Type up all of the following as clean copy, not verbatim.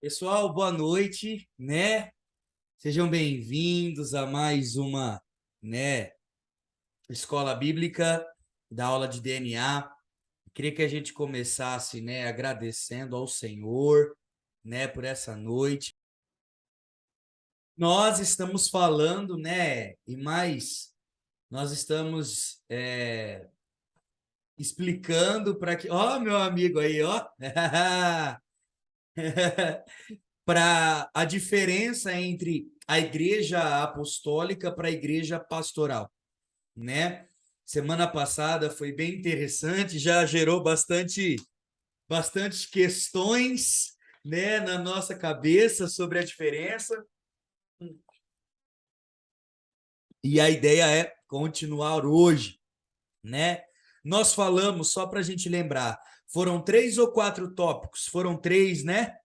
Pessoal, boa noite, né? Sejam bem-vindos a mais uma, né, escola bíblica da aula de DNA. Queria que a gente começasse, né, agradecendo ao Senhor, né, por essa noite. Nós estamos falando, né, e mais, nós estamos explicando para que, ó, meu amigo aí, ó, para a diferença entre a igreja apostólica para a igreja pastoral, né? Semana passada foi bem interessante, já gerou bastante questões, né, na nossa cabeça sobre a diferença. E a ideia é continuar hoje, né? Nós falamos, só para a gente lembrar, foram 3 ou 4 tópicos, foram 3, né?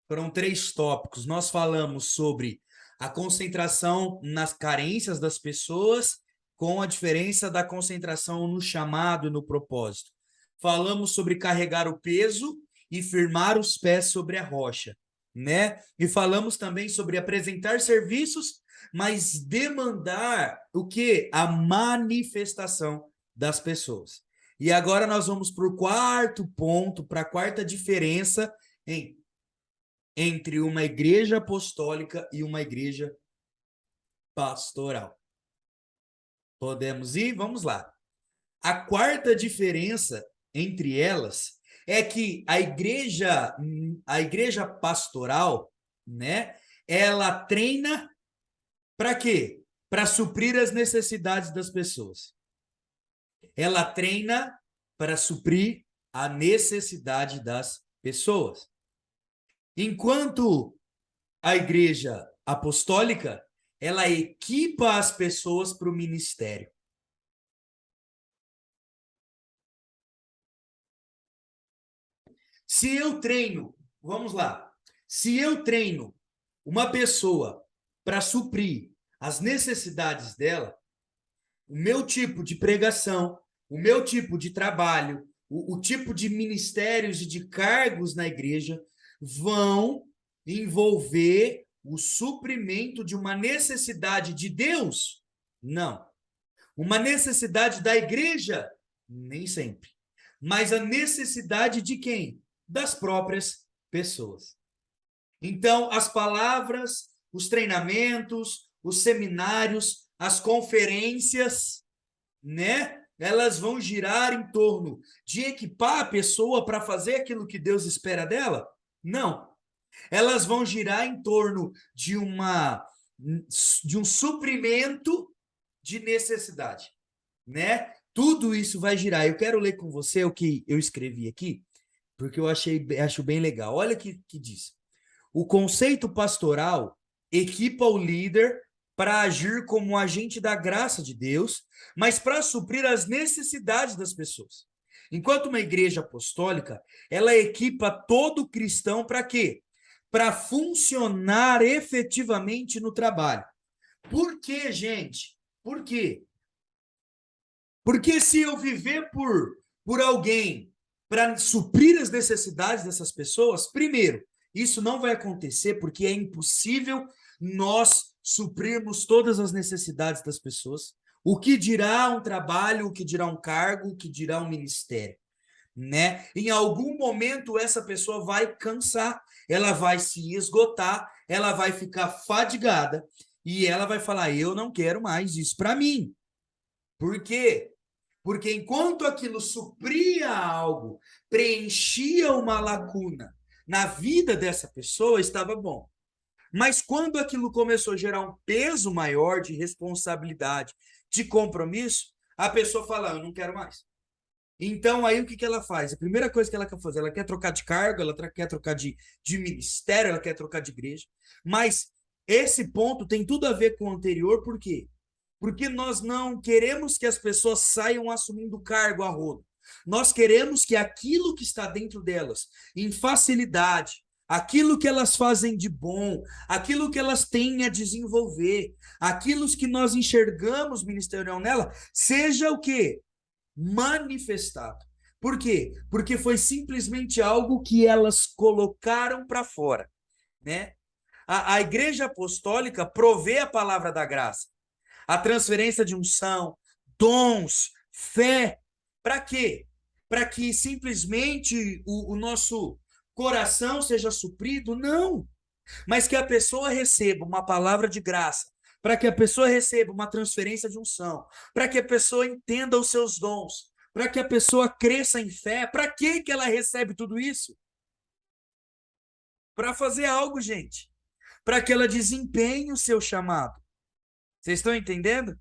Foram 3 tópicos. Nós falamos sobre a concentração nas carências das pessoas, com a diferença da concentração no chamado e no propósito. Falamos sobre carregar o peso e firmar os pés sobre a rocha, né? E falamos também sobre apresentar serviços, mas demandar o quê? A manifestação das pessoas. E agora nós vamos para o quarto ponto, para a quarta diferença entre uma igreja apostólica e uma igreja pastoral. Podemos ir? Vamos lá. A quarta diferença entre elas é que a igreja pastoral, né, ela treina para quê? Para suprir as necessidades das pessoas. Ela treina para suprir a necessidade das pessoas. Enquanto a igreja apostólica, ela equipa as pessoas para o ministério. Se eu treino, vamos lá, se eu treino uma pessoa para suprir as necessidades dela, o meu tipo de pregação, o meu tipo de trabalho, o tipo de ministérios e de cargos na igreja vão envolver o suprimento de uma necessidade de Deus? Não. Uma necessidade da igreja? Nem sempre. Mas a necessidade de quem? Das próprias pessoas. Então, as palavras, os treinamentos, os seminários, as conferências, né? Elas vão girar em torno de equipar a pessoa para fazer aquilo que Deus espera dela? Não. Elas vão girar em torno de um suprimento de necessidade, né? Tudo isso vai girar. Eu quero ler com você o que eu escrevi aqui, porque acho bem legal. Olha o que diz. O conceito pastoral equipa o líder para agir como um agente da graça de Deus, mas para suprir as necessidades das pessoas. Enquanto uma igreja apostólica, ela equipa todo cristão para quê? Para funcionar efetivamente no trabalho. Por quê, gente? Por quê? Porque se eu viver por alguém para suprir as necessidades dessas pessoas, primeiro, isso não vai acontecer porque é impossível nós suprirmos todas as necessidades das pessoas. O que dirá um trabalho, o que dirá um cargo, o que dirá um ministério, né? Em algum momento essa pessoa vai cansar, ela vai se esgotar, ela vai ficar fadigada e ela vai falar: eu não quero mais isso para mim. Por quê? Porque enquanto aquilo supria algo, preenchia uma lacuna na vida dessa pessoa, estava bom. Mas quando aquilo começou a gerar um peso maior de responsabilidade, de compromisso, a pessoa fala: eu não quero mais. Então, aí o que ela faz? A primeira coisa que ela quer fazer, ela quer trocar de cargo, ela quer trocar de ministério, ela quer trocar de igreja. Mas esse ponto tem tudo a ver com o anterior, por quê? Porque nós não queremos que as pessoas saiam assumindo cargo a rodo. Nós queremos que aquilo que está dentro delas, em facilidade, aquilo que elas fazem de bom, aquilo que elas têm a desenvolver, aquilo que nós enxergamos ministerial nela, seja o quê? Manifestado. Por quê? Porque foi simplesmente algo que elas colocaram para fora, né? A igreja apostólica provê a palavra da graça, a transferência de unção, dons, fé. Para quê? Para que simplesmente o nosso coração seja suprido? Não. Mas que a pessoa receba uma palavra de graça, para que a pessoa receba uma transferência de unção, para que a pessoa entenda os seus dons, para que a pessoa cresça em fé. Para que ela recebe tudo isso? Para fazer algo, gente. Para que ela desempenhe o seu chamado. Vocês estão entendendo?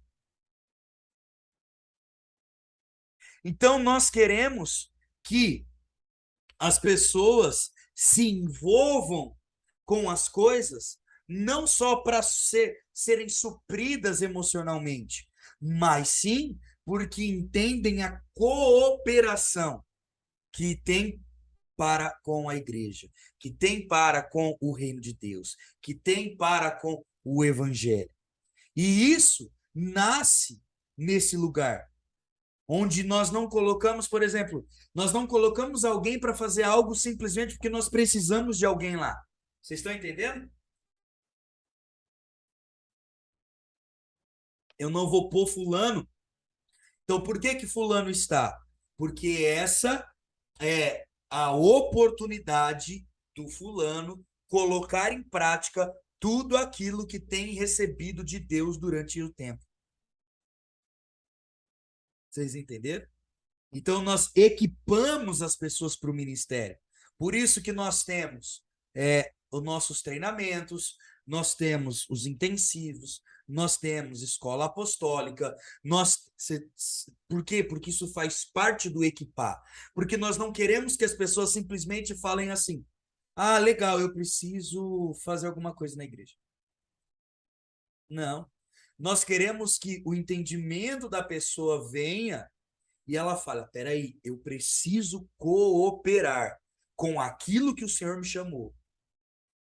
Então, nós queremos que as pessoas se envolvam com as coisas, não só para serem supridas emocionalmente, mas sim porque entendem a cooperação que tem para com a igreja, que tem para com o reino de Deus, que tem para com o evangelho. E isso nasce nesse lugar onde nós não colocamos, por exemplo, nós não colocamos alguém para fazer algo simplesmente porque nós precisamos de alguém lá. Vocês estão entendendo? Eu não vou pôr fulano. Então, por que que fulano está? Porque essa é a oportunidade do fulano colocar em prática tudo aquilo que tem recebido de Deus durante o tempo. Vocês entenderam? Então, nós equipamos as pessoas para o ministério. Por isso que nós temos os nossos treinamentos, nós temos os intensivos, nós temos escola apostólica, por quê? Porque isso faz parte do equipar. Porque nós não queremos que as pessoas simplesmente falem assim: ah, legal, eu preciso fazer alguma coisa na igreja. Não. Nós queremos que o entendimento da pessoa venha e ela fala: peraí, eu preciso cooperar com aquilo que o Senhor me chamou.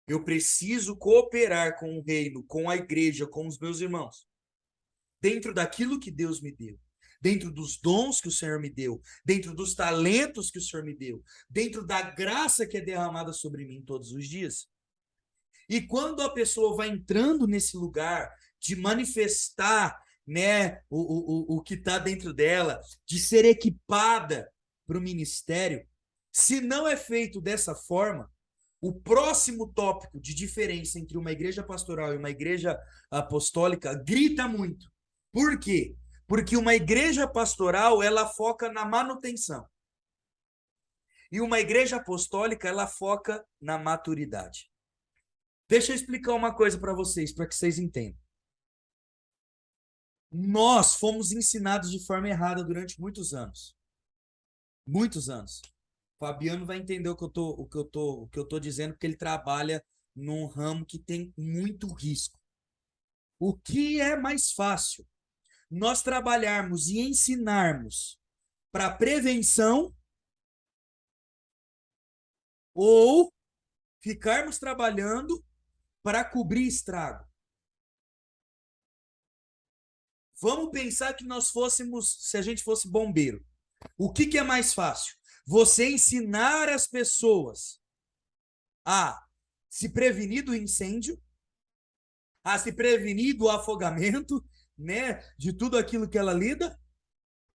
Eu preciso cooperar com o reino, com a igreja, com os meus irmãos, dentro daquilo que Deus me deu, dentro dos dons que o Senhor me deu, dentro dos talentos que o Senhor me deu, dentro da graça que é derramada sobre mim todos os dias. E quando a pessoa vai entrando nesse lugar de manifestar, né, o que está dentro dela, de ser equipada para o ministério, se não é feito dessa forma, o próximo tópico de diferença entre uma igreja pastoral e uma igreja apostólica grita muito. Por quê? Porque uma igreja pastoral, ela foca na manutenção. E uma igreja apostólica, ela foca na maturidade. Deixa eu explicar uma coisa para vocês, para que vocês entendam. Nós fomos ensinados de forma errada durante muitos anos. Muitos anos. Fabiano vai entender o que eu tô dizendo, porque ele trabalha num ramo que tem muito risco. O que é mais fácil? Nós trabalharmos e ensinarmos para prevenção ou ficarmos trabalhando para cobrir estrago? Vamos pensar que nós fôssemos, se a gente fosse bombeiro. O que é mais fácil? Você ensinar as pessoas a se prevenir do incêndio, a se prevenir do afogamento, né, de tudo aquilo que ela lida,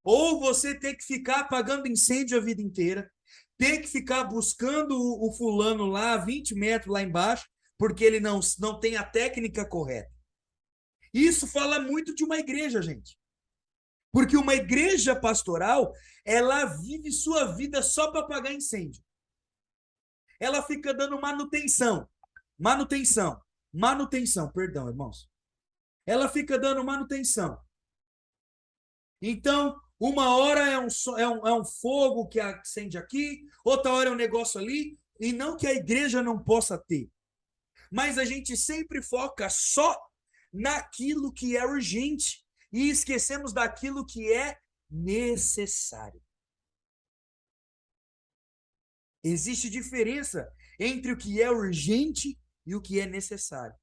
ou você ter que ficar apagando incêndio a vida inteira, ter que ficar buscando o fulano lá 20 metros lá embaixo, porque ele não tem a técnica correta. Isso fala muito de uma igreja, gente. Porque uma igreja pastoral, ela vive sua vida só para apagar incêndio. Ela fica dando manutenção, perdão, irmãos. Ela fica dando manutenção. Então, uma hora é um fogo que acende aqui, outra hora é um negócio ali, e não que a igreja não possa ter. Mas a gente sempre foca só naquilo que é urgente e esquecemos daquilo que é necessário. Existe diferença entre o que é urgente e o que é necessário.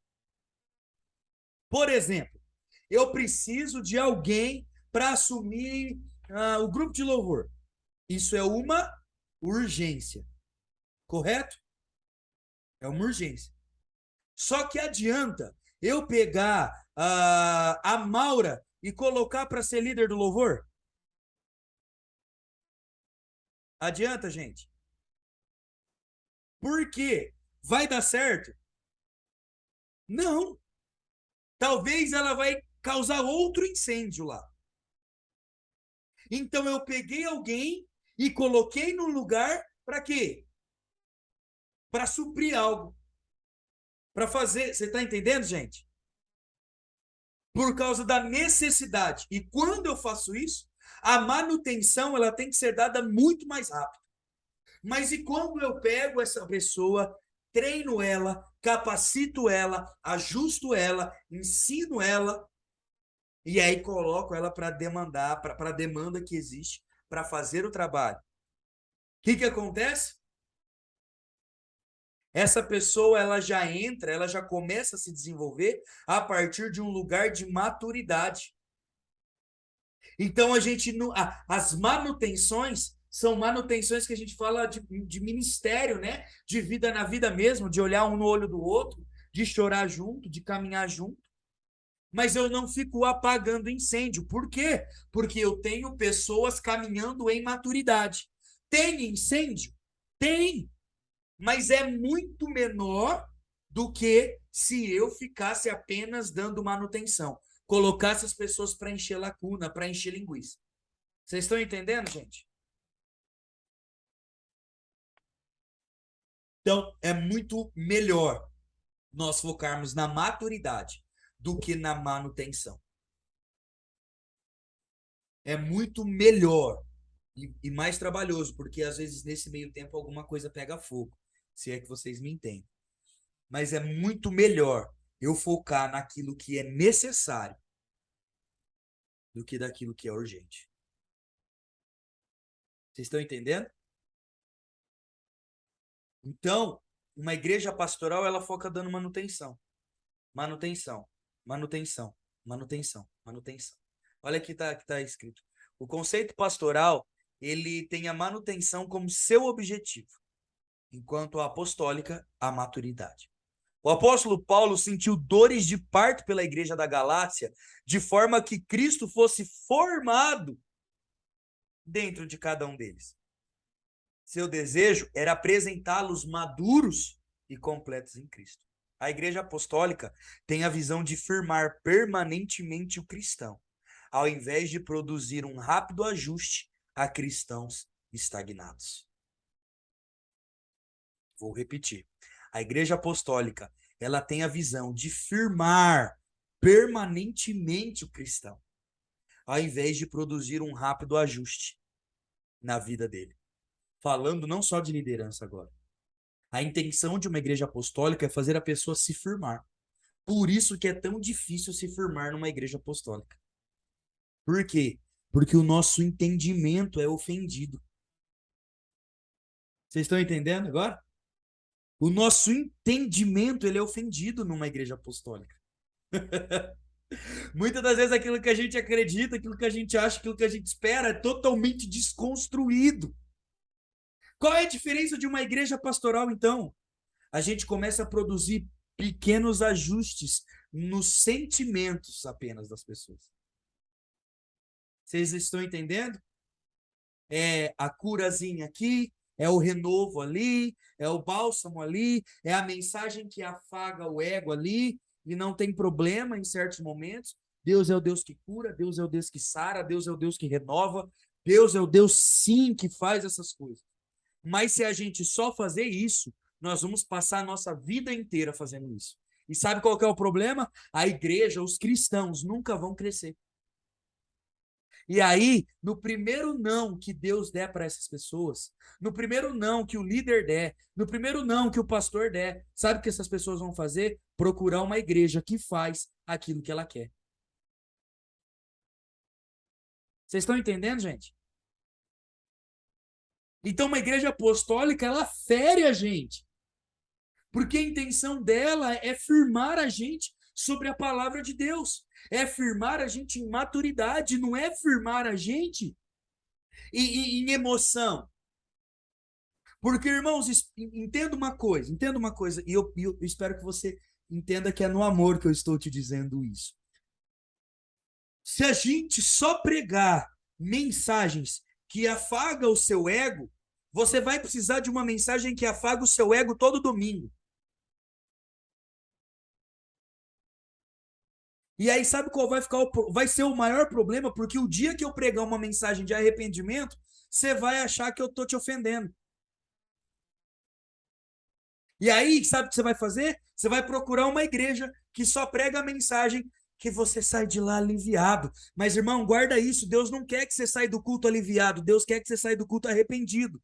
Por exemplo, eu preciso de alguém para assumir o grupo de louvor. Isso é uma urgência, correto? É uma urgência. Só que adianta eu pegar a Maura e colocar para ser líder do louvor? Adianta, gente? Por quê? Vai dar certo? Não. Talvez ela vai causar outro incêndio lá. Então eu peguei alguém e coloquei no lugar para quê? Para suprir algo, para fazer. Você está entendendo, gente? Por causa da necessidade. E quando eu faço isso, a manutenção ela tem que ser dada muito mais rápido. Mas e quando eu pego essa pessoa, treino ela, capacito ela, ajusto ela, ensino ela, e aí coloco ela para demandar, para a demanda que existe para fazer o trabalho. O que acontece? Essa pessoa ela já entra, ela já começa a se desenvolver a partir de um lugar de maturidade. Então a gente as manutenções são manutenções que a gente fala de ministério, né? De vida na vida mesmo, de olhar um no olho do outro, de chorar junto, de caminhar junto. Mas eu não fico apagando incêndio. Por quê? Porque eu tenho pessoas caminhando em maturidade. Tem incêndio? Tem, mas é muito menor do que se eu ficasse apenas dando manutenção. Colocasse as pessoas para encher lacuna, para encher linguiça. Vocês estão entendendo, gente? Então, é muito melhor nós focarmos na maturidade do que na manutenção. É muito melhor e mais trabalhoso, porque às vezes nesse meio tempo alguma coisa pega fogo, se é que vocês me entendem. Mas é muito melhor eu focar naquilo que é necessário do que daquilo que é urgente. Vocês estão entendendo? Então, uma igreja pastoral, ela foca dando manutenção. Manutenção, manutenção, manutenção, manutenção. Olha aqui que tá escrito. O conceito pastoral, ele tem a manutenção como seu objetivo, enquanto a apostólica, a maturidade. O apóstolo Paulo sentiu dores de parto pela igreja da Galácia, de forma que Cristo fosse formado dentro de cada um deles. Seu desejo era apresentá-los maduros e completos em Cristo. A igreja apostólica tem a visão de firmar permanentemente o cristão, ao invés de produzir um rápido ajuste a cristãos estagnados. Vou repetir. A igreja apostólica, ela tem a visão de firmar permanentemente o cristão, ao invés de produzir um rápido ajuste na vida dele. Falando não só de liderança agora. A intenção de uma igreja apostólica é fazer a pessoa se firmar. Por isso que é tão difícil se firmar numa igreja apostólica. Por quê? Porque o nosso entendimento é ofendido. Vocês estão entendendo agora? O nosso entendimento ele é ofendido numa igreja apostólica. Muitas das vezes aquilo que a gente acredita, aquilo que a gente acha, aquilo que a gente espera é totalmente desconstruído. Qual é a diferença de uma igreja pastoral, então? A gente começa a produzir pequenos ajustes nos sentimentos apenas das pessoas. Vocês estão entendendo? É a curazinha aqui, é o renovo ali, é o bálsamo ali, é a mensagem que afaga o ego ali, e não tem problema em certos momentos. Deus é o Deus que cura, Deus é o Deus que sara, Deus é o Deus que renova, Deus é o Deus sim que faz essas coisas. Mas se a gente só fazer isso, nós vamos passar a nossa vida inteira fazendo isso. E sabe qual que é o problema? A igreja, os cristãos nunca vão crescer. E aí, no primeiro não que Deus der para essas pessoas, no primeiro não que o líder der, no primeiro não que o pastor der, sabe o que essas pessoas vão fazer? Procurar uma igreja que faz aquilo que ela quer. Vocês estão entendendo, gente? Então, uma igreja apostólica, ela fere a gente. Porque a intenção dela é firmar a gente sobre a palavra de Deus. É firmar a gente em maturidade, não é firmar a gente em emoção. Porque, irmãos, entenda uma coisa, e eu espero que você entenda que é no amor que eu estou te dizendo isso. Se a gente só pregar mensagens que afaga o seu ego, você vai precisar de uma mensagem que afaga o seu ego todo domingo. E aí, sabe qual vai ser o maior problema? Porque o dia que eu pregar uma mensagem de arrependimento, você vai achar que eu tô te ofendendo. E aí, sabe o que você vai fazer? Você vai procurar uma igreja que só prega a mensagem que você sai de lá aliviado. Mas, irmão, guarda isso. Deus não quer que você saia do culto aliviado. Deus quer que você saia do culto arrependido.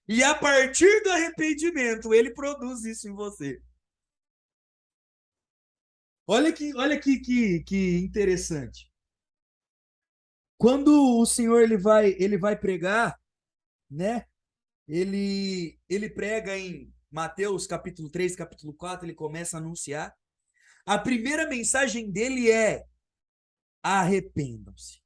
E a partir do arrependimento, ele produz isso em você. Olha que interessante. Quando o Senhor ele vai pregar, né? Ele prega em Mateus capítulo 3, capítulo 4, ele começa a anunciar. A primeira mensagem dele é: arrependam-se.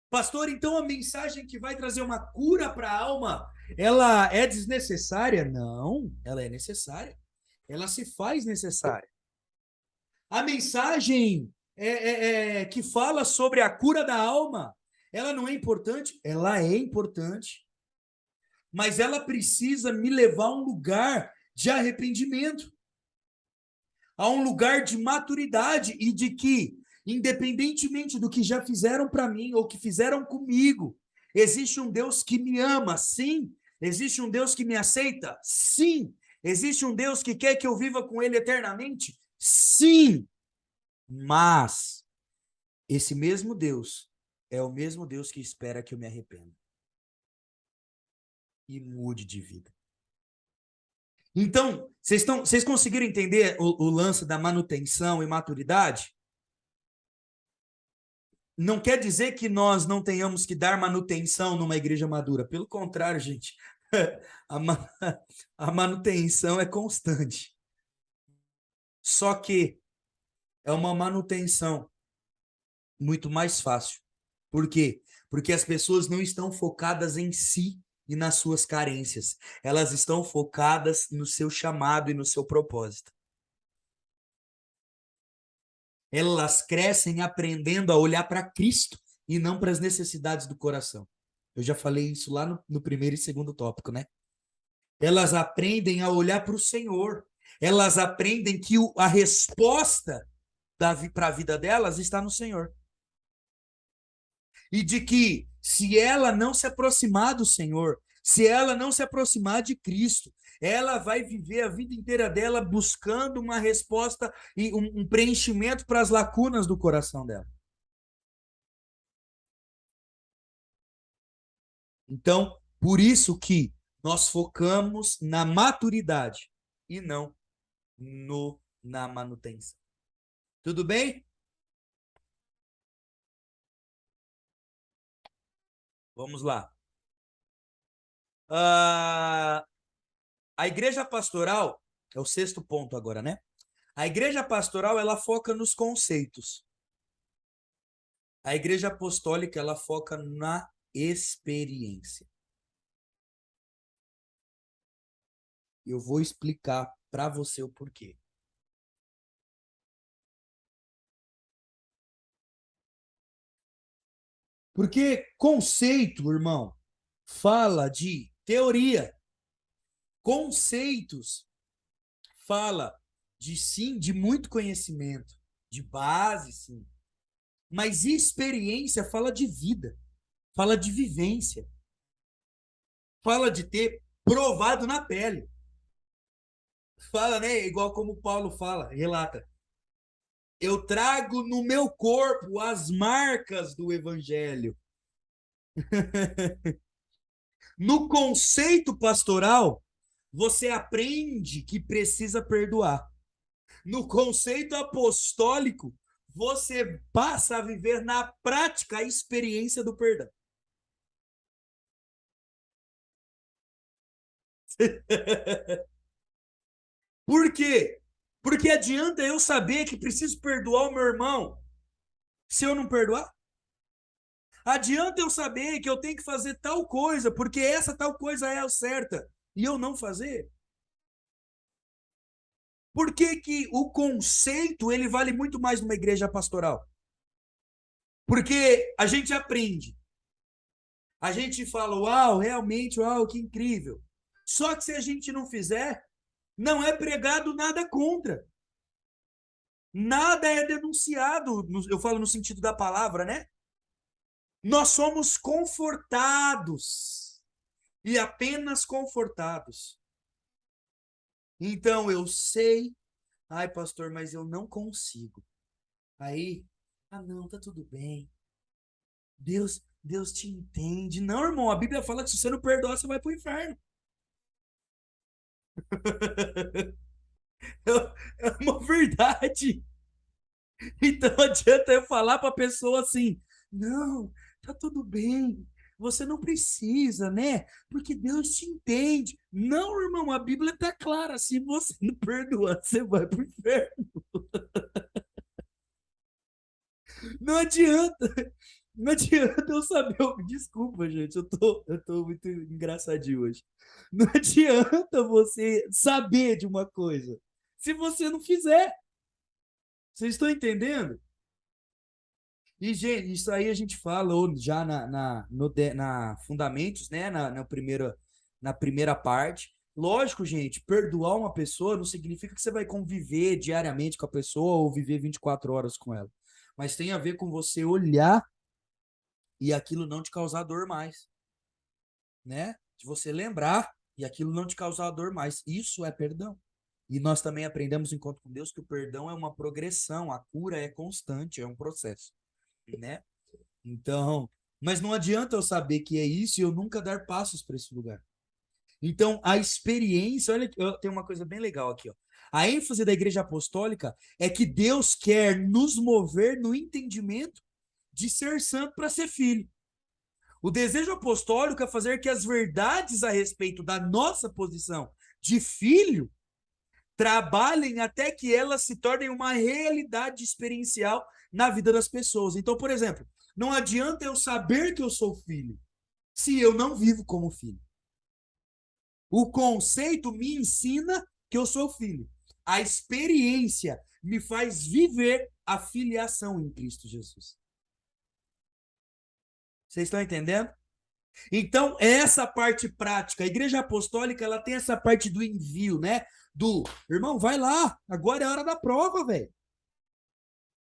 Pastor, então a mensagem que vai trazer uma cura para a alma, ela é desnecessária? Não, ela é necessária. Ela se faz necessária. A mensagem que fala sobre a cura da alma, ela não é importante? Ela é importante. Mas ela precisa me levar a um lugar de arrependimento, a um lugar de maturidade e de que, independentemente do que já fizeram para mim ou que fizeram comigo, existe um Deus que me ama, sim. Existe um Deus que me aceita, sim. Existe um Deus que quer que eu viva com Ele eternamente, sim. Mas esse mesmo Deus é o mesmo Deus que espera que eu me arrependa e mude de vida. Então, vocês conseguiram entender o lance da manutenção e maturidade? Não quer dizer que nós não tenhamos que dar manutenção numa igreja madura. Pelo contrário, gente, a, ma a manutenção é constante. Só que é uma manutenção muito mais fácil. Por quê? Porque as pessoas não estão focadas em si e nas suas carências. Elas estão focadas no seu chamado e no seu propósito. Elas crescem aprendendo a olhar para Cristo e não para as necessidades do coração. Eu já falei isso lá no primeiro e segundo tópico, né? Elas aprendem a olhar para o Senhor. Elas aprendem que a resposta para a vida delas está no Senhor. E de que se ela não se aproximar do Senhor, se ela não se aproximar de Cristo, ela vai viver a vida inteira dela buscando uma resposta e um preenchimento para as lacunas do coração dela. Então, por isso que nós focamos na maturidade e não na manutenção. Tudo bem? Vamos lá. Ah, a igreja pastoral, é o sexto ponto agora, né? A igreja pastoral, ela foca nos conceitos. A igreja apostólica, ela foca na experiência. Eu vou explicar para você o porquê. Porque conceito, irmão, fala de teoria. Conceitos fala de sim, de muito conhecimento, de base, sim. Mas experiência fala de vida, fala de vivência, fala de ter provado na pele. Fala, né? Igual como Paulo fala, relata. Eu trago no meu corpo as marcas do evangelho. No conceito pastoral, você aprende que precisa perdoar. No conceito apostólico, você passa a viver na prática a experiência do perdão. Por quê? Porque adianta eu saber que preciso perdoar o meu irmão se eu não perdoar? Adianta eu saber que eu tenho que fazer tal coisa, porque essa tal coisa é a certa, e eu não fazer? Por que que o conceito ele vale muito mais numa igreja pastoral? Porque a gente aprende, a gente fala, uau, realmente, uau, que incrível. Só que se a gente não fizer, não é pregado nada contra. Nada é denunciado, eu falo no sentido da palavra, né? Nós somos confortados e apenas confortados. Então eu sei, ai, pastor, mas eu não consigo. Aí, não, tá tudo bem. Deus te entende. Não, irmão, a Bíblia fala que se você não perdoar, você vai pro inferno. É uma verdade. Então adianta eu falar para a pessoa assim: não, tá tudo bem, você não precisa, né? Porque Deus te entende. Não, irmão, a Bíblia tá clara: se você não perdoar, você vai pro inferno. Não adianta, não adianta eu saber. Desculpa, gente, eu tô muito engraçadinho hoje. Não adianta você saber de uma coisa se você não fizer. Vocês estão entendendo? E, gente, isso aí a gente fala já na Fundamentos, né? Na primeira parte. Lógico, gente, perdoar uma pessoa não significa que você vai conviver diariamente com a pessoa ou viver 24 horas com ela. Mas tem a ver com você olhar e aquilo não te causar dor mais, né? De você lembrar e aquilo não te causar dor mais. Isso é perdão. E nós também aprendemos em Encontro com Deus que o perdão é uma progressão, a cura é constante, é um processo, né? Então, mas não adianta eu saber que é isso e eu nunca dar passos para esse lugar. Então, a experiência, olha, tem uma coisa bem legal aqui, ó. A ênfase da Igreja Apostólica é que Deus quer nos mover no entendimento de ser santo para ser filho. O desejo apostólico é fazer que as verdades a respeito da nossa posição de filho trabalhem até que elas se tornem uma realidade experiencial na vida das pessoas. Então, por exemplo, não adianta eu saber que eu sou filho se eu não vivo como filho. O conceito me ensina que eu sou filho. A experiência me faz viver a filiação em Cristo Jesus. Vocês estão entendendo? Então, essa parte prática, a igreja apostólica, ela tem essa parte do envio, né? Do, irmão, vai lá, agora é a hora da prova, velho.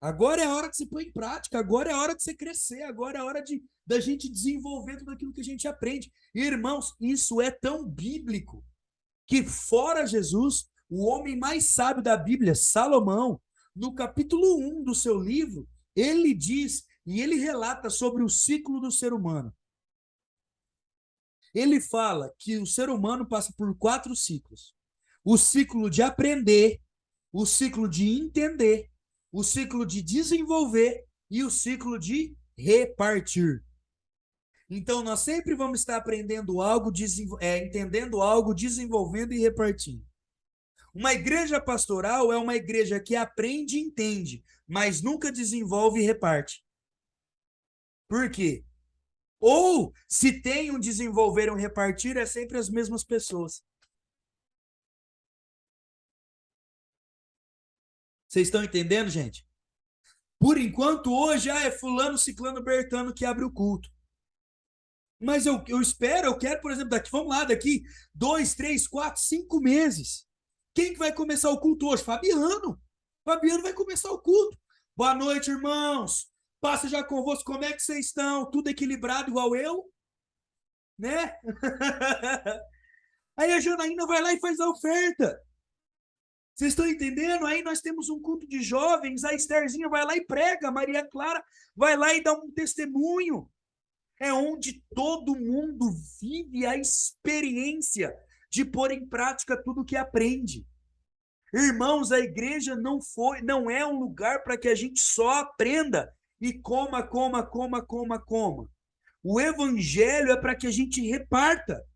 Agora é a hora que você põe em prática, agora é a hora de você crescer, agora é a hora da gente desenvolver tudo aquilo que a gente aprende. E, irmãos, isso é tão bíblico que, fora Jesus, o homem mais sábio da Bíblia, Salomão, no capítulo 1 do seu livro, ele diz e ele relata sobre o ciclo do ser humano. Ele fala que o ser humano passa por 4 ciclos: o ciclo de aprender, o ciclo de entender, o ciclo de desenvolver e o ciclo de repartir. Então, nós sempre vamos estar aprendendo algo, entendendo algo, desenvolvendo e repartindo. Uma igreja pastoral é uma igreja que aprende e entende, mas nunca desenvolve e reparte. Por quê? Ou, se tem um desenvolver e um repartir, é sempre as mesmas pessoas. Vocês estão entendendo, gente? Por enquanto, hoje, é fulano, ciclano, bertano que abre o culto. Mas eu espero, eu quero, por exemplo, vamos lá, daqui 2, 3, 4, 5 meses. Quem que vai começar o culto hoje? Fabiano. Fabiano vai começar o culto. Boa noite, irmãos. Passa já convosco, como é que vocês estão? Tudo equilibrado igual eu? Né? Aí a Janaína vai lá e faz a oferta. Vocês estão entendendo? Aí nós temos um culto de jovens, a Estherzinha vai lá e prega, a Maria Clara vai lá e dá um testemunho. É onde todo mundo vive a experiência de pôr em prática tudo que aprende. Irmãos, a igreja não é um lugar para que a gente só aprenda e coma, coma, coma, coma, coma. O evangelho é para que a gente reparta.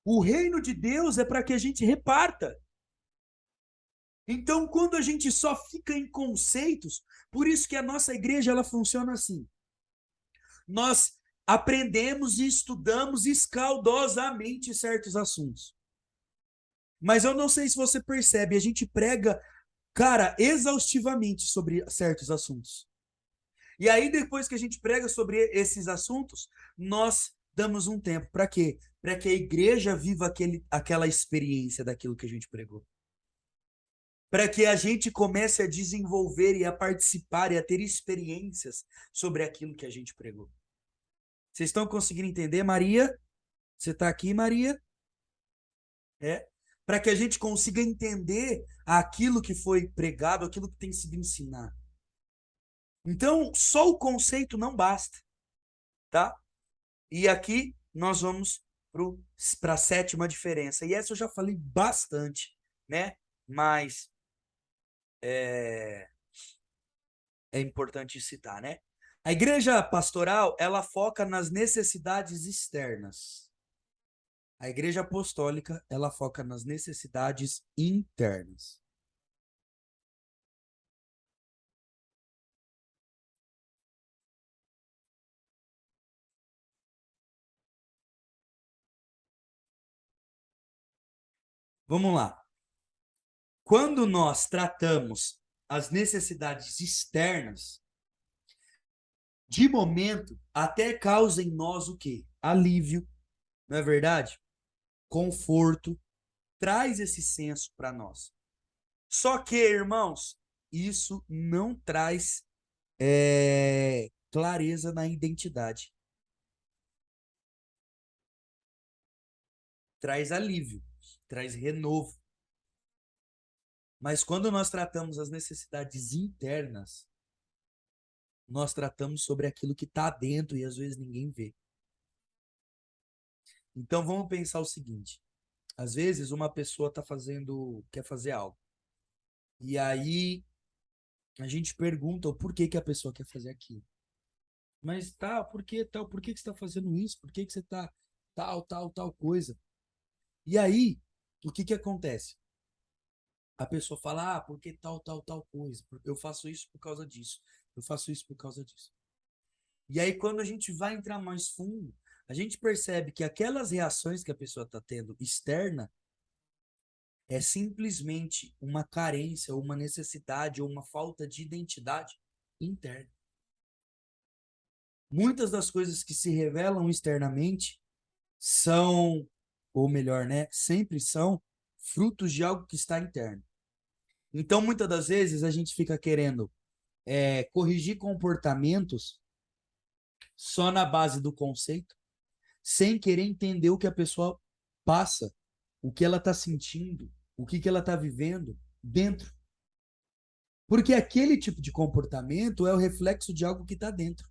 O reino de Deus é para que a gente reparta. Então, quando a gente só fica em conceitos, por isso que a nossa igreja ela funciona assim. Nós aprendemos e estudamos escaldosamente certos assuntos. Mas eu não sei se você percebe, a gente prega, cara, exaustivamente sobre certos assuntos. E aí, depois que a gente prega sobre esses assuntos, nós damos um tempo. Para quê? Para que a igreja viva aquela experiência daquilo que a gente pregou. Para que a gente comece a desenvolver e a participar e a ter experiências sobre aquilo que a gente pregou. Vocês estão conseguindo entender, Maria? Você está aqui, Maria? É. Para que a gente consiga entender aquilo que foi pregado, aquilo que tem sido ensinado. Então, só o conceito não basta, tá? E aqui nós vamos para a sétima diferença. E essa eu já falei bastante, né? Mas é importante citar, né? A igreja pastoral, ela foca nas necessidades externas. A igreja apostólica, ela foca nas necessidades internas. Vamos lá. Quando nós tratamos as necessidades externas, de momento, até causa em nós o quê? Alívio, não é verdade? Conforto, traz esse senso para nós. Só que, irmãos, isso não traz clareza na identidade. Traz alívio, traz renovo. Mas quando nós tratamos as necessidades internas, nós tratamos sobre aquilo que está dentro e às vezes ninguém vê. Então vamos pensar o seguinte: às vezes uma pessoa quer fazer algo. E aí a gente pergunta o porquê que a pessoa quer fazer aquilo. Mas tá, por que tal? Por que você está fazendo isso? Por que você está tal coisa? E aí, o que acontece? A pessoa fala, porque tal coisa. Eu faço isso por causa disso. Eu faço isso por causa disso. E aí, quando a gente vai entrar mais fundo, a gente percebe que aquelas reações que a pessoa está tendo externa é simplesmente uma carência, ou uma necessidade, ou uma falta de identidade interna. Muitas das coisas que se revelam externamente são, ou melhor, né, sempre são frutos de algo que está interno. Então, muitas das vezes, a gente fica querendo corrigir comportamentos só na base do conceito, sem querer entender o que a pessoa passa, o que ela está sentindo, o que ela está vivendo dentro. Porque aquele tipo de comportamento é o reflexo de algo que está dentro.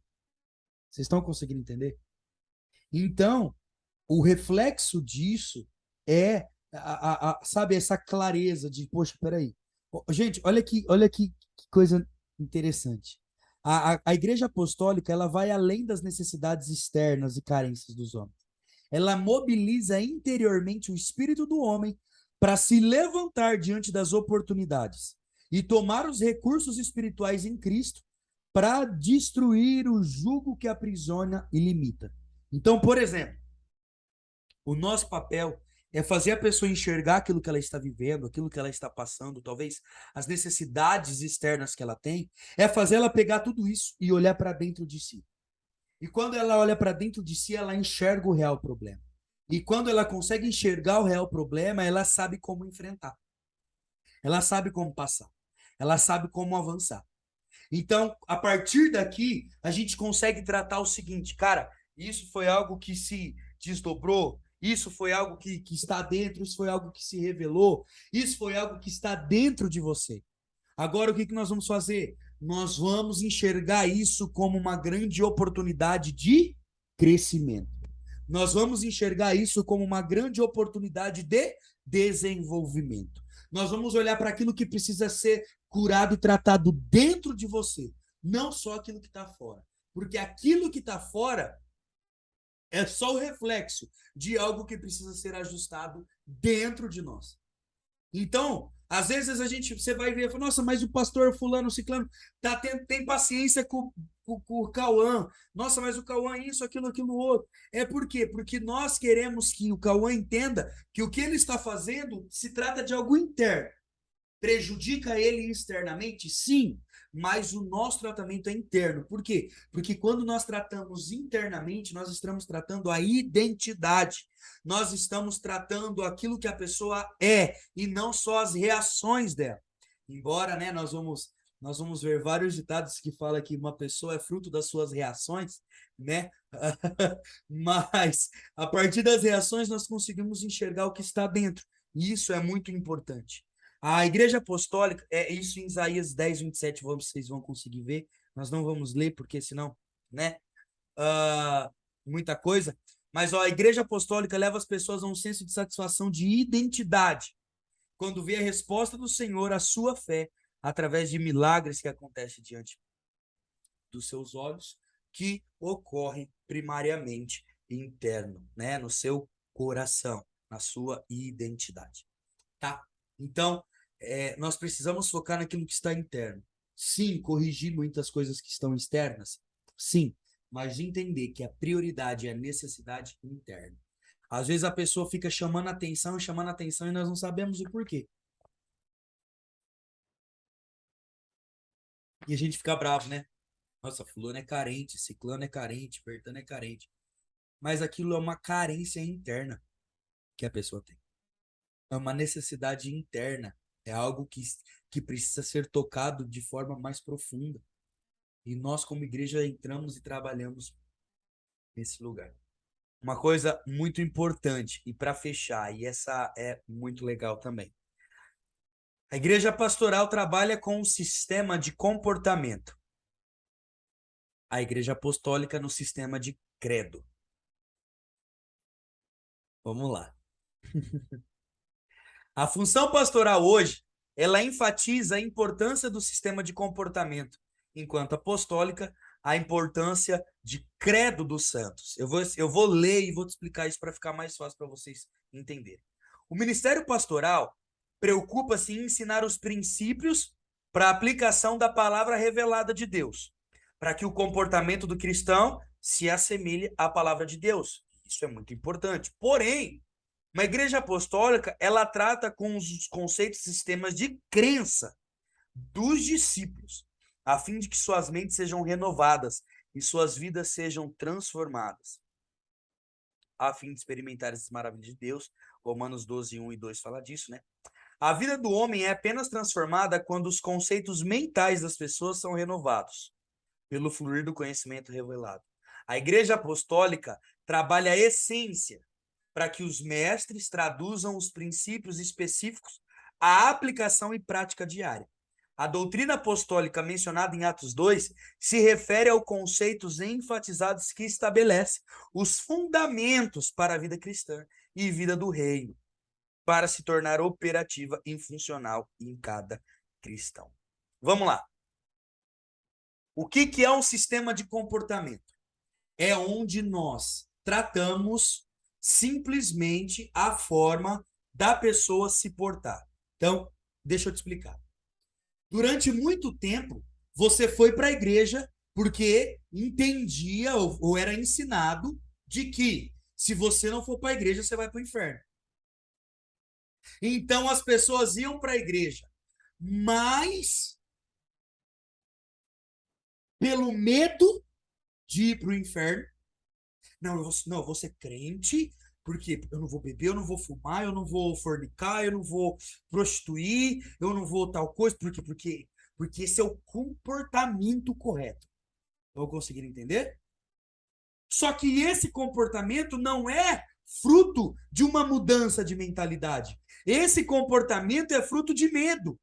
Vocês estão conseguindo entender? Então, o reflexo disso é, sabe, essa clareza de, poxa, peraí. Gente, olha aqui que coisa interessante. A igreja apostólica, ela vai além das necessidades externas e carências dos homens. Ela mobiliza interiormente o espírito do homem para se levantar diante das oportunidades e tomar os recursos espirituais em Cristo para destruir o jugo que aprisiona e limita. Então, por exemplo, o nosso papel é fazer a pessoa enxergar aquilo que ela está vivendo, aquilo que ela está passando, talvez as necessidades externas que ela tem, é fazer ela pegar tudo isso e olhar para dentro de si. E quando ela olha para dentro de si, ela enxerga o real problema. E quando ela consegue enxergar o real problema, ela sabe como enfrentar. Ela sabe como passar. Ela sabe como avançar. Então, a partir daqui, a gente consegue tratar o seguinte, cara, isso foi algo que se desdobrou, isso foi algo que está dentro, isso foi algo que se revelou, isso foi algo que está dentro de você. Agora, o que nós vamos fazer? Nós vamos enxergar isso como uma grande oportunidade de crescimento. Nós vamos enxergar isso como uma grande oportunidade de desenvolvimento. Nós vamos olhar para aquilo que precisa ser curado e tratado dentro de você, não só aquilo que está fora. Porque aquilo que está fora É só o reflexo de algo que precisa ser ajustado dentro de nós. Então, às vezes você vai ver, fala, nossa, mas o pastor fulano, ciclano, tem paciência com o Cauã. Nossa, mas o Cauã isso, aquilo outro. É por quê? Porque nós queremos que o Cauã entenda que o que ele está fazendo se trata de algo interno. Prejudica ele externamente? Sim, mas o nosso tratamento é interno. Por quê? Porque quando nós tratamos internamente, nós estamos tratando a identidade. Nós estamos tratando aquilo que a pessoa é e não só as reações dela. Embora, né, nós vamos ver vários ditados que falam que uma pessoa é fruto das suas reações, né? Mas a partir das reações nós conseguimos enxergar o que está dentro. E isso é muito importante. A Igreja Apostólica, é isso em Isaías 10, 27, vocês vão conseguir ver. Nós não vamos ler, porque senão, né? Muita coisa. Mas ó, a Igreja Apostólica leva as pessoas a um senso de satisfação de identidade, quando vê a resposta do Senhor à sua fé, através de milagres que acontecem diante dos seus olhos, que ocorrem primariamente interno, né? No seu coração, na sua identidade. Tá? Então, nós precisamos focar naquilo que está interno. Sim, corrigir muitas coisas que estão externas. Sim, mas entender que a prioridade é a necessidade interna. Às vezes a pessoa fica chamando atenção e nós não sabemos o porquê. E a gente fica bravo, né? Nossa, fulano é carente, ciclano é carente, pertano é carente. Mas aquilo é uma carência interna que a pessoa tem. É uma necessidade interna, é algo que precisa ser tocado de forma mais profunda. E nós, como igreja, entramos e trabalhamos nesse lugar. Uma coisa muito importante, e para fechar, e essa é muito legal também. A igreja pastoral trabalha com um sistema de comportamento. A igreja apostólica no sistema de credo. Vamos lá. A função pastoral hoje, ela enfatiza a importância do sistema de comportamento, enquanto apostólica, a importância de credo dos santos. Eu vou ler e vou te explicar isso para ficar mais fácil para vocês entenderem. O ministério pastoral preocupa-se em ensinar os princípios para a aplicação da palavra revelada de Deus, para que o comportamento do cristão se assemelhe à palavra de Deus. Isso é muito importante. Porém, uma igreja apostólica, ela trata com os conceitos e sistemas de crença dos discípulos, a fim de que suas mentes sejam renovadas e suas vidas sejam transformadas, a fim de experimentar essas maravilhas de Deus. Romanos 12, 1 e 2 fala disso, né? A vida do homem é apenas transformada quando os conceitos mentais das pessoas são renovados, pelo fluir do conhecimento revelado. A igreja apostólica trabalha a essência, para que os mestres traduzam os princípios específicos à aplicação e prática diária. A doutrina apostólica mencionada em Atos 2 se refere aos conceitos enfatizados que estabelece os fundamentos para a vida cristã e vida do reino, para se tornar operativa e funcional em cada cristão. Vamos lá. O que é um sistema de comportamento? É onde nós tratamos simplesmente a forma da pessoa se portar. Então, deixa eu te explicar. Durante muito tempo, você foi para a igreja porque entendia ou era ensinado de que se você não for para a igreja, você vai para o inferno. Então, as pessoas iam para a igreja, mas pelo medo de ir para o inferno. Não, eu vou ser crente, porque eu não vou beber, eu não vou fumar, eu não vou fornicar, eu não vou prostituir, eu não vou tal coisa, porque esse é o comportamento correto. Vão conseguir entender? Só que esse comportamento não é fruto de uma mudança de mentalidade. Esse comportamento é fruto de medo.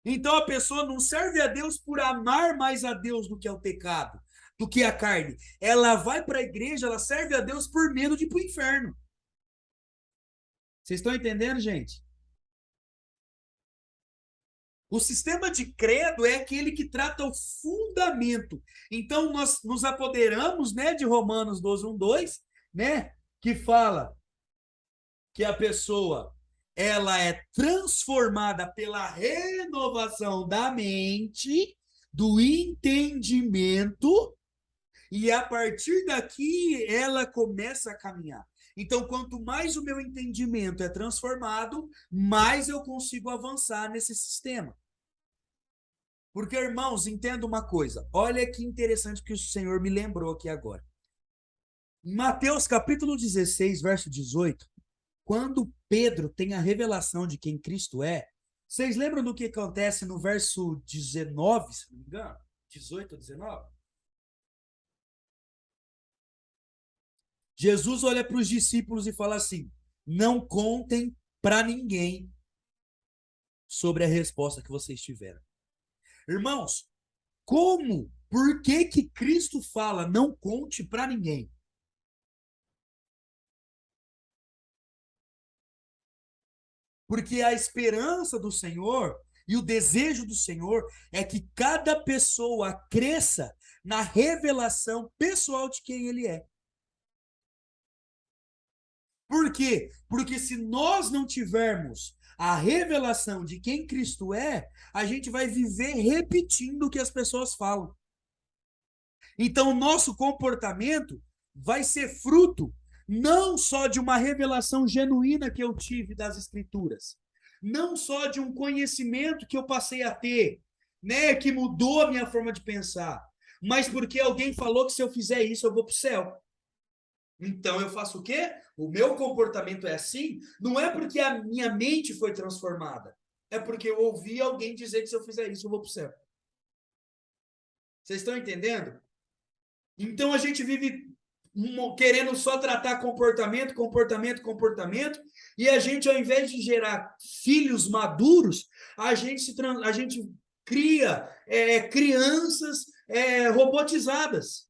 Então a pessoa não serve a Deus por amar mais a Deus do que ao pecado, do que a carne. Ela vai para a igreja, ela serve a Deus por medo de ir para o inferno. Vocês estão entendendo, gente? O sistema de credo é aquele que trata o fundamento. Então, nós nos apoderamos, né, de Romanos 12:1-2, né, que fala que a pessoa ela é transformada pela renovação da mente, do entendimento, e a partir daqui ela começa a caminhar. Então, quanto mais o meu entendimento é transformado, mais eu consigo avançar nesse sistema. Porque, irmãos, entenda uma coisa. Olha que interessante que o Senhor me lembrou aqui agora. Em Mateus capítulo 16, verso 18, quando Pedro tem a revelação de quem Cristo é, vocês lembram do que acontece no verso 19, se não me engano? 18 ou 19? Jesus olha para os discípulos e fala assim: não contem para ninguém sobre a resposta que vocês tiveram. Irmãos, como? Por que que Cristo fala não conte para ninguém? Porque a esperança do Senhor e o desejo do Senhor é que cada pessoa cresça na revelação pessoal de quem ele é. Por quê? Porque se nós não tivermos a revelação de quem Cristo é, a gente vai viver repetindo o que as pessoas falam. Então, o nosso comportamento vai ser fruto não só de uma revelação genuína que eu tive das Escrituras, não só de um conhecimento que eu passei a ter, né, que mudou a minha forma de pensar, mas porque alguém falou que se eu fizer isso eu vou para o céu. Então eu faço o quê? O meu comportamento é assim, não é porque a minha mente foi transformada, é porque eu ouvi alguém dizer que se eu fizer isso eu vou para o céu. Vocês estão entendendo? Então a gente vive querendo só tratar comportamento, comportamento, comportamento, e a gente, ao invés de gerar filhos maduros, a gente cria crianças robotizadas,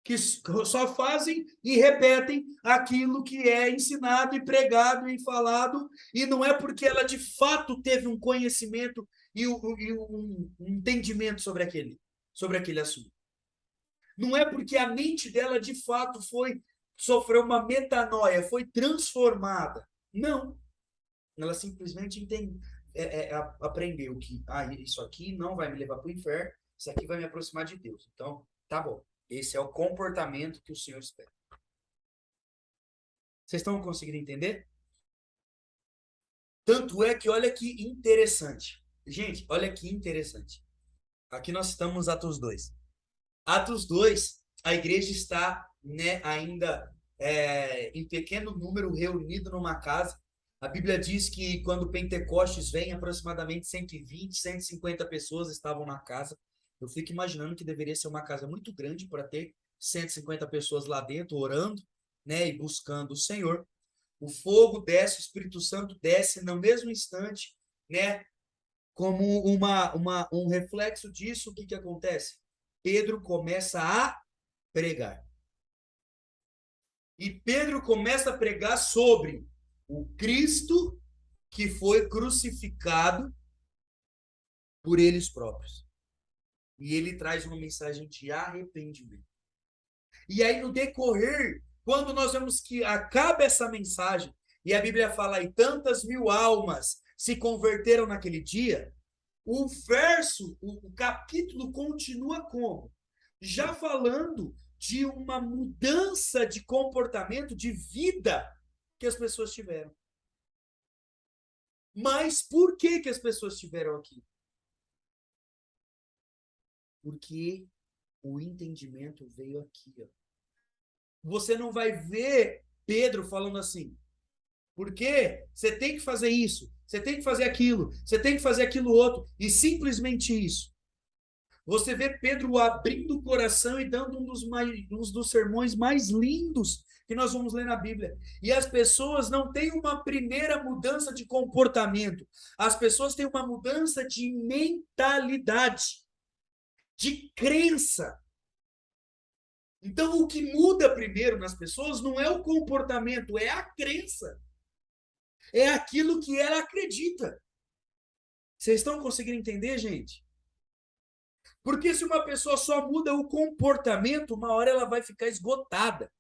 que só fazem e repetem aquilo que é ensinado e pregado e falado, e não é porque ela de fato teve um conhecimento e um entendimento sobre aquele assunto. Não é porque a mente dela de fato sofreu uma metanoia, foi transformada. Não. Ela simplesmente aprendeu que isso aqui não vai me levar para o inferno, isso aqui vai me aproximar de Deus. Então, tá bom. Esse é o comportamento que o Senhor espera. Vocês estão conseguindo entender? Tanto é que olha que interessante. Gente, olha que interessante. Aqui nós estamos Atos 2. Atos 2, a igreja está, né, ainda em pequeno número reunido numa casa. A Bíblia diz que quando Pentecostes vem, aproximadamente 120, 150 pessoas estavam na casa. Eu fico imaginando que deveria ser uma casa muito grande para ter 150 pessoas lá dentro orando, né, e buscando o Senhor. O fogo desce, o Espírito Santo desce no mesmo instante, né? Como um reflexo disso, o que que acontece? Pedro começa a pregar. E Pedro começa a pregar sobre o Cristo que foi crucificado por eles próprios. E ele traz uma mensagem de arrependimento. E aí, no decorrer, quando nós vemos que acaba essa mensagem, e a Bíblia fala, e tantas mil almas se converteram naquele dia, o capítulo continua como? Já falando de uma mudança de comportamento, de vida que as pessoas tiveram. Mas por que as pessoas tiveram aqui? Porque o entendimento veio aqui. Ó. Você não vai ver Pedro falando assim, porque você tem que fazer isso, você tem que fazer aquilo, você tem que fazer aquilo outro, e simplesmente isso. Você vê Pedro abrindo o coração e dando um dos sermões mais lindos que nós vamos ler na Bíblia. E as pessoas não têm uma primeira mudança de comportamento. As pessoas têm uma mudança de mentalidade, de crença. Então, o que muda primeiro nas pessoas não é o comportamento, é a crença. É aquilo que ela acredita. Vocês estão conseguindo entender, gente? Porque se uma pessoa só muda o comportamento, uma hora ela vai ficar esgotada.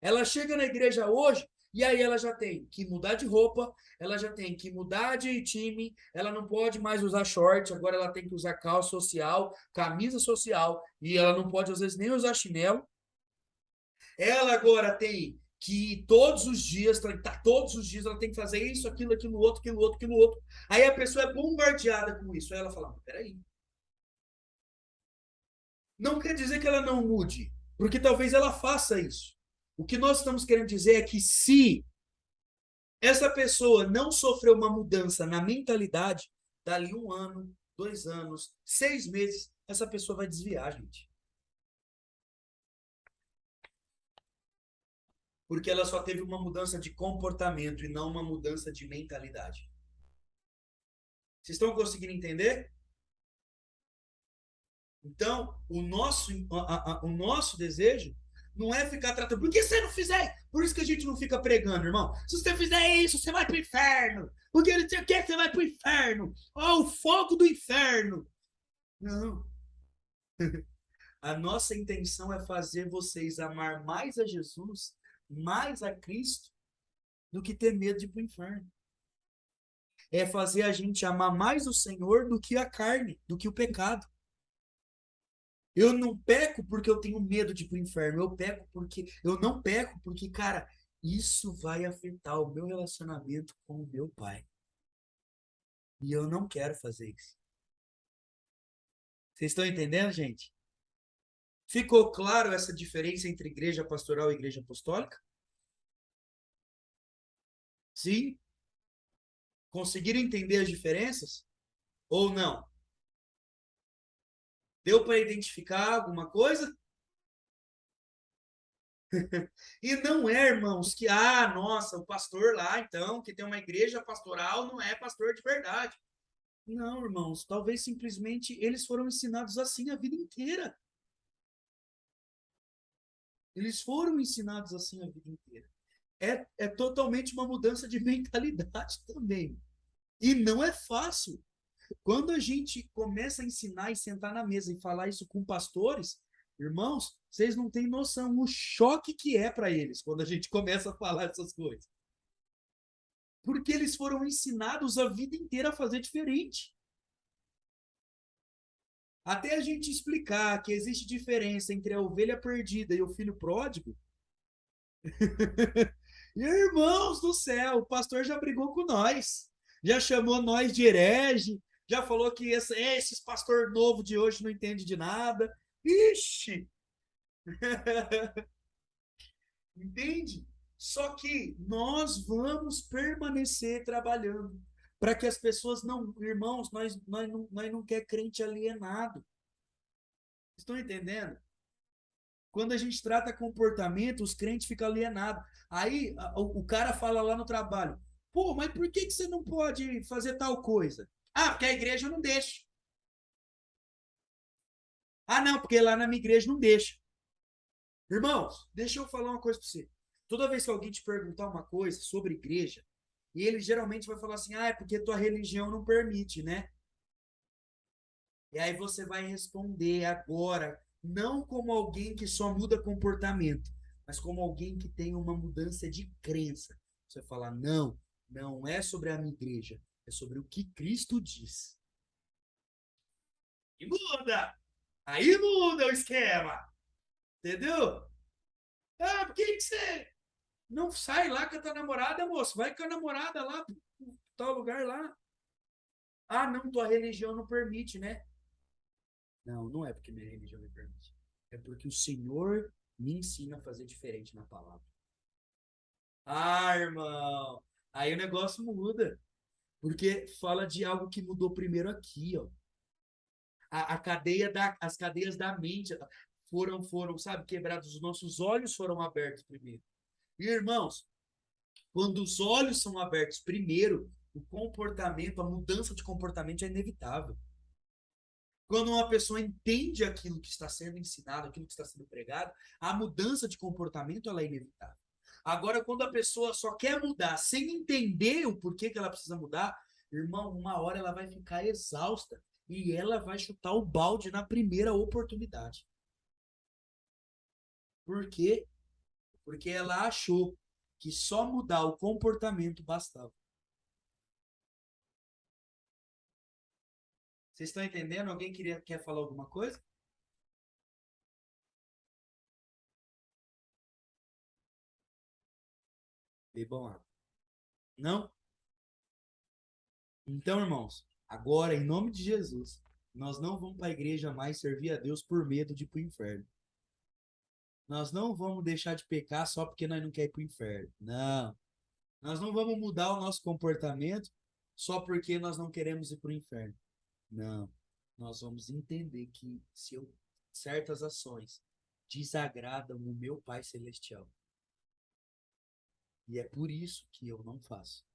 Ela chega na igreja hoje e aí ela já tem que mudar de roupa, ela já tem que mudar de time, ela não pode mais usar short, agora ela tem que usar calça social, camisa social, e ela não pode às vezes nem usar chinelo. Ela agora tem que ir todos os dias, todos os dias ela tem que fazer isso, aquilo outro, aquilo outro, aquilo outro. Aí a pessoa é bombardeada com isso. Aí ela fala: peraí. Não quer dizer que ela não mude, porque talvez ela faça isso. O que nós estamos querendo dizer é que se essa pessoa não sofreu uma mudança na mentalidade, dali 1 ano, 2 anos, 6 meses, essa pessoa vai desviar, gente. Porque ela só teve uma mudança de comportamento e não uma mudança de mentalidade. Vocês estão conseguindo entender? Então, o nosso desejo não é ficar tratando. Por que você não fizer? Por isso que a gente não fica pregando, irmão. Se você fizer isso, você vai para o inferno. Porque não sei o que, você vai para o inferno. Ó, o fogo do inferno. Não. A nossa intenção é fazer vocês amar mais a Jesus, mais a Cristo, do que ter medo de ir para o inferno. É fazer a gente amar mais o Senhor do que a carne, do que o pecado. Eu não peco porque eu tenho medo de ir pro inferno. Eu não peco porque, cara, isso vai afetar o meu relacionamento com o meu pai. E eu não quero fazer isso. Vocês estão entendendo, gente? Ficou claro essa diferença entre igreja pastoral e igreja apostólica? Sim? Conseguiram entender as diferenças? Ou não? Deu para identificar alguma coisa? E não é, irmãos, que, nossa, o pastor lá, então, que tem uma igreja pastoral, não é pastor de verdade. Não, irmãos, talvez simplesmente eles foram ensinados assim a vida inteira. Eles foram ensinados assim a vida inteira. É totalmente uma mudança de mentalidade também. E não é fácil. Quando a gente começa a ensinar e sentar na mesa e falar isso com pastores, irmãos, vocês não têm noção o choque que é para eles quando a gente começa a falar essas coisas. Porque eles foram ensinados a vida inteira a fazer diferente. Até a gente explicar que existe diferença entre a ovelha perdida e o filho pródigo, irmãos do céu, o pastor já brigou com nós, já chamou nós de herege, já falou que esses pastor novo de hoje não entende de nada. Ixi, entende? Só que nós vamos permanecer trabalhando para que as pessoas não, irmãos, nós não quer crente alienado. Estão entendendo? Quando a gente trata comportamento, os crentes ficam alienados. Aí o cara fala lá no trabalho: pô, mas por que você não pode fazer tal coisa? Ah, porque a igreja não deixa. Ah, não, porque lá na minha igreja não deixa. Irmãos, deixa eu falar uma coisa para você. Toda vez que alguém te perguntar uma coisa sobre igreja, e ele geralmente vai falar assim: é porque tua religião não permite, né? E aí você vai responder agora, não como alguém que só muda comportamento, mas como alguém que tem uma mudança de crença. Você fala: não, não é sobre a minha igreja, é sobre o que Cristo diz. E muda! Aí muda o esquema, entendeu? Ah, por que você não sai lá com a tua namorada, moço? Vai com a namorada lá, pro tal lugar lá. Ah, não, tua religião não permite, né? Não, não é porque minha religião me permite. É porque o Senhor me ensina a fazer diferente na palavra. Ah, irmão, aí o negócio muda. Porque fala de algo que mudou primeiro aqui, ó. As cadeias da mente foram, sabe, quebradas. Os nossos olhos foram abertos primeiro. E, irmãos, quando os olhos são abertos primeiro, o comportamento, a mudança de comportamento é inevitável. Quando uma pessoa entende aquilo que está sendo ensinado, aquilo que está sendo pregado, a mudança de comportamento ela é inevitável. Agora, quando a pessoa só quer mudar sem entender o porquê que ela precisa mudar, Irmão, uma hora ela vai ficar exausta e ela vai chutar o balde na primeira oportunidade. Por quê? Porque ela achou que só mudar o comportamento bastava. Vocês estão entendendo? Alguém quer falar alguma coisa? Bebam água. Não? Então, irmãos, agora, em nome de Jesus, nós não vamos para a igreja mais servir a Deus por medo de ir para o inferno. Nós não vamos deixar de pecar só porque nós não queremos ir para o inferno. Não. Nós não vamos mudar o nosso comportamento só porque nós não queremos ir para o inferno. Não. Nós vamos entender que se eu certas ações desagradam o meu Pai Celestial, e é por isso que eu não faço.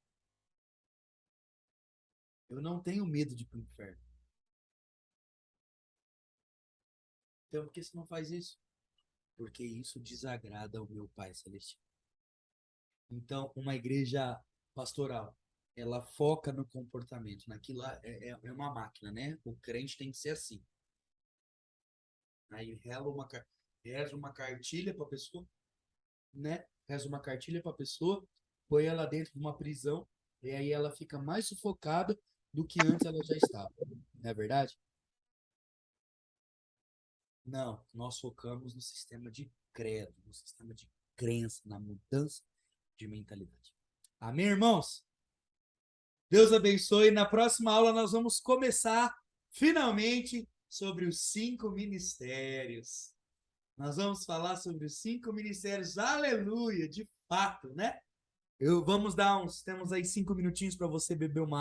Eu não tenho medo de ir para o inferno. Então, por que você não faz isso? Porque isso desagrada ao meu Pai Celestial. Então, uma igreja pastoral, ela foca no comportamento, naquilo lá é uma máquina, né? O crente tem que ser assim. Aí reza uma cartilha para a pessoa, né? Reza uma cartilha para a pessoa, põe ela dentro de uma prisão, e aí ela fica mais sufocada do que antes ela já estava. Não é verdade? Não, nós focamos no sistema de credo, no sistema de crença, na mudança de mentalidade. Amém, irmãos? Deus abençoe. Na próxima aula nós vamos começar finalmente sobre os 5 ministérios. Nós vamos falar sobre os 5 ministérios. Aleluia, de fato, né? Temos aí 5 minutinhos para você beber uma